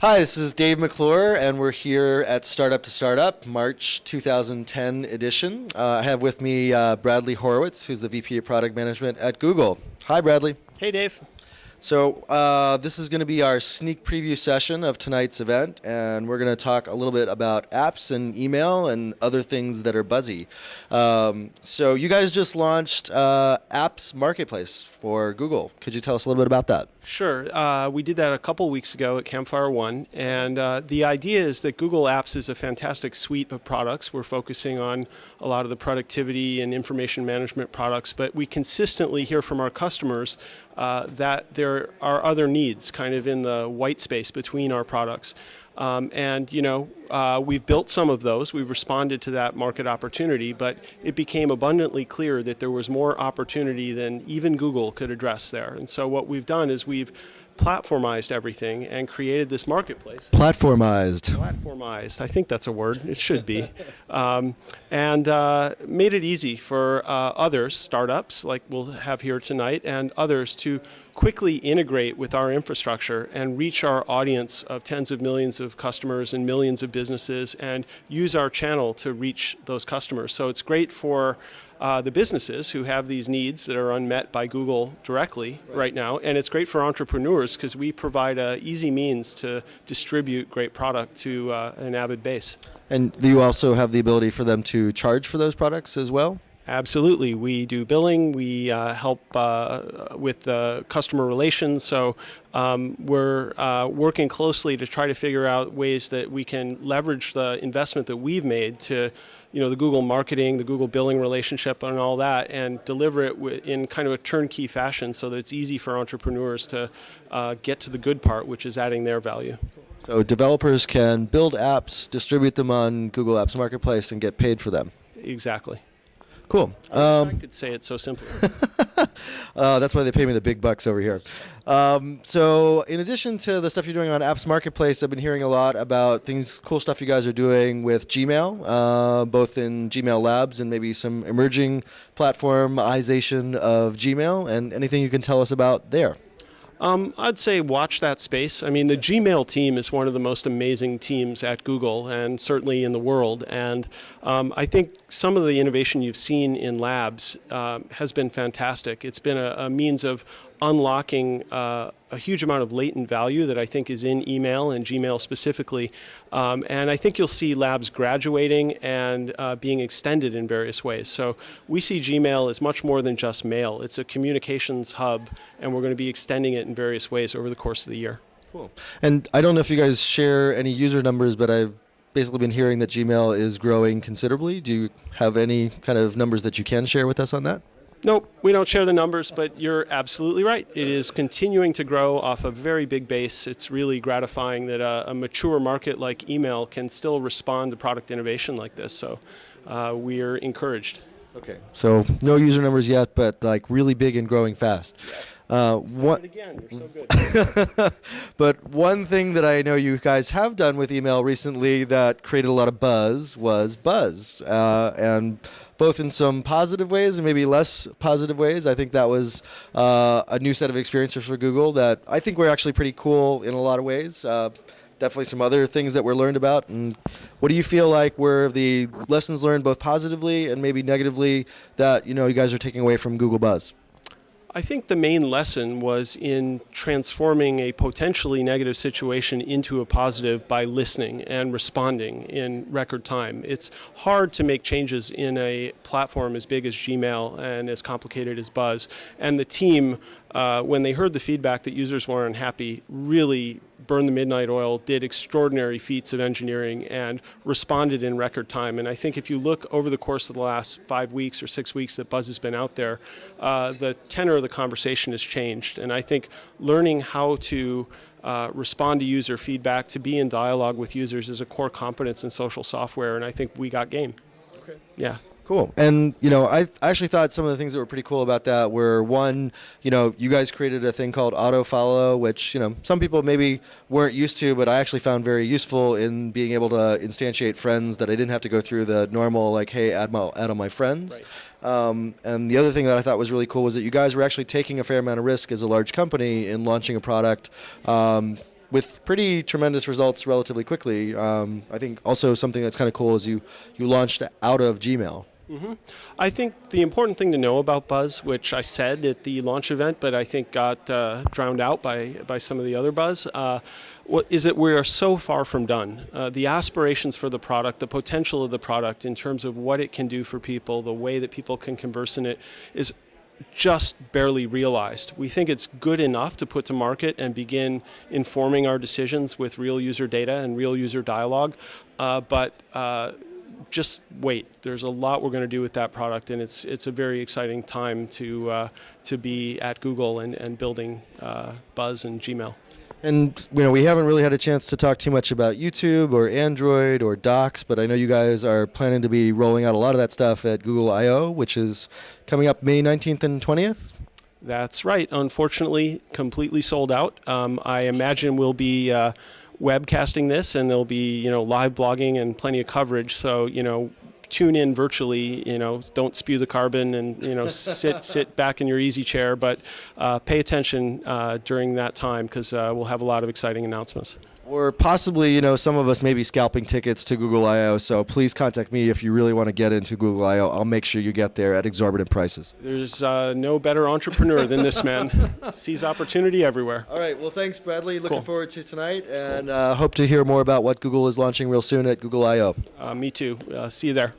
Hi, this is Dave McClure, and we're here at Startup2Startup, March 2010 edition. I have with me Bradley Horowitz, who's the VP of Product Management at Google. Hi, Bradley. Hey, Dave. So this is going to be our sneak preview session of tonight's event, and we're going to talk a little bit about apps and email and other things that are buzzy. So you guys just launched Apps Marketplace for Google. Could you tell us a little bit about that? Sure. We did that a couple weeks ago at Campfire One, and the idea is that Google Apps is a fantastic suite of products. We're focusing on a lot of the productivity and information management products, but we consistently hear from our customers that there are other needs kind of in the white space between our products. We've built some of those. We've responded to that market opportunity, but it became abundantly clear that there was more opportunity than even Google could address there. And so what we've done is we've platformized everything and created this marketplace. Platformized. I think that's a word. It should be. And made it easy for others, startups like we'll have here tonight, and others to quickly integrate with our infrastructure and reach our audience of tens of millions of customers and millions of businesses and use our channel to reach those customers. So it's great for the businesses who have these needs that are unmet by Google directly right now, and it's great for entrepreneurs because we provide an easy means to distribute great product to an avid base. And do you also have the ability for them to charge for those products as well? Absolutely. We do billing. We help with customer relations. So we're working closely to try to figure out ways that we can leverage the investment that we've made to, the Google marketing, the Google billing relationship and all that, and deliver it in kind of a turnkey fashion so that it's easy for entrepreneurs to get to the good part, which is adding their value. So developers can build apps, distribute them on Google Apps Marketplace, and get paid for them. Exactly. Cool. I could say it so simply. That's why they pay me the big bucks over here. So in addition to the stuff you're doing on Apps Marketplace, I've been hearing a lot about cool stuff you guys are doing with Gmail, both in Gmail Labs and maybe some emerging platformization of Gmail, and anything you can tell us about there. I'd say watch that space. I mean, the Gmail team is one of the most amazing teams at Google and certainly in the world. And I think some of the innovation you've seen in labs has been fantastic. It's been a means of unlocking a huge amount of latent value that I think is in email and Gmail specifically. And I think you'll see labs graduating and being extended in various ways. So we see Gmail as much more than just mail. It's a communications hub, and we're going to be extending it in various ways over the course of the year. Cool. And I don't know if you guys share any user numbers, but I've basically been hearing that Gmail is growing considerably. Do you have any kind of numbers that you can share with us on that? Nope, we don't share the numbers, but you're absolutely right. It is continuing to grow off a very big base. It's really gratifying that a mature market like email can still respond to product innovation like this. So we are encouraged. Okay, so no user numbers yet, but like really big and growing fast. Yes. Again, you're so good. But one thing that I know you guys have done with email recently that created a lot of buzz was Buzz, and both in some positive ways and maybe less positive ways. I think that was a new set of experiences for Google that I think were actually pretty cool in a lot of ways. Definitely some other things that were learned about. And what do you feel like were the lessons learned both positively and maybe negatively that you guys are taking away from Google Buzz? I think the main lesson was in transforming a potentially negative situation into a positive by listening and responding in record time. It's hard to make changes in a platform as big as Gmail and as complicated as Buzz. And the team, when they heard the feedback that users were unhappy, really burned the midnight oil, did extraordinary feats of engineering, and responded in record time. And I think if you look over the course of the last 5 weeks or 6 weeks that Buzz has been out there, the tenor of the conversation has changed. And I think learning how to respond to user feedback, to be in dialogue with users is a core competence in social software, and I think we got game. Okay. Yeah. Cool. And, I actually thought some of the things that were pretty cool about that were, one, you guys created a thing called auto follow, which, some people maybe weren't used to, but I actually found very useful in being able to instantiate friends that I didn't have to go through the normal, like, hey, add all my friends. Right. And the other thing that I thought was really cool was that you guys were actually taking a fair amount of risk as a large company in launching a product with pretty tremendous results relatively quickly. I think also something that's kind of cool is you launched out of Gmail. Mm-hmm. I think the important thing to know about buzz, which I said at the launch event, but I think got drowned out by some of the other buzz, is that we are so far from done. The aspirations for the product, the potential of the product in terms of what it can do for people, the way that people can converse in it is just barely realized. We think it's good enough to put to market and begin informing our decisions with real user data and real user dialogue, but just wait. There's a lot we're going to do with that product, and it's a very exciting time to be at Google and building Buzz and Gmail. And we haven't really had a chance to talk too much about YouTube or Android or Docs, but I know you guys are planning to be rolling out a lot of that stuff at Google I/O, which is coming up May 19th and 20th. That's right. Unfortunately, completely sold out. I imagine we'll be webcasting this, and there'll be live blogging and plenty of coverage. So tune in virtually. Don't spew the carbon, and sit back in your easy chair. But pay attention during that time, because we'll have a lot of exciting announcements. Or possibly, some of us may be scalping tickets to Google I/O, so please contact me if you really want to get into Google I/O. I'll make sure you get there at exorbitant prices. There's no better entrepreneur than this man. Sees opportunity everywhere. All right. Well, thanks, Bradley. Looking forward to tonight, and hope to hear more about what Google is launching real soon at Google I/O. Me too. See you there.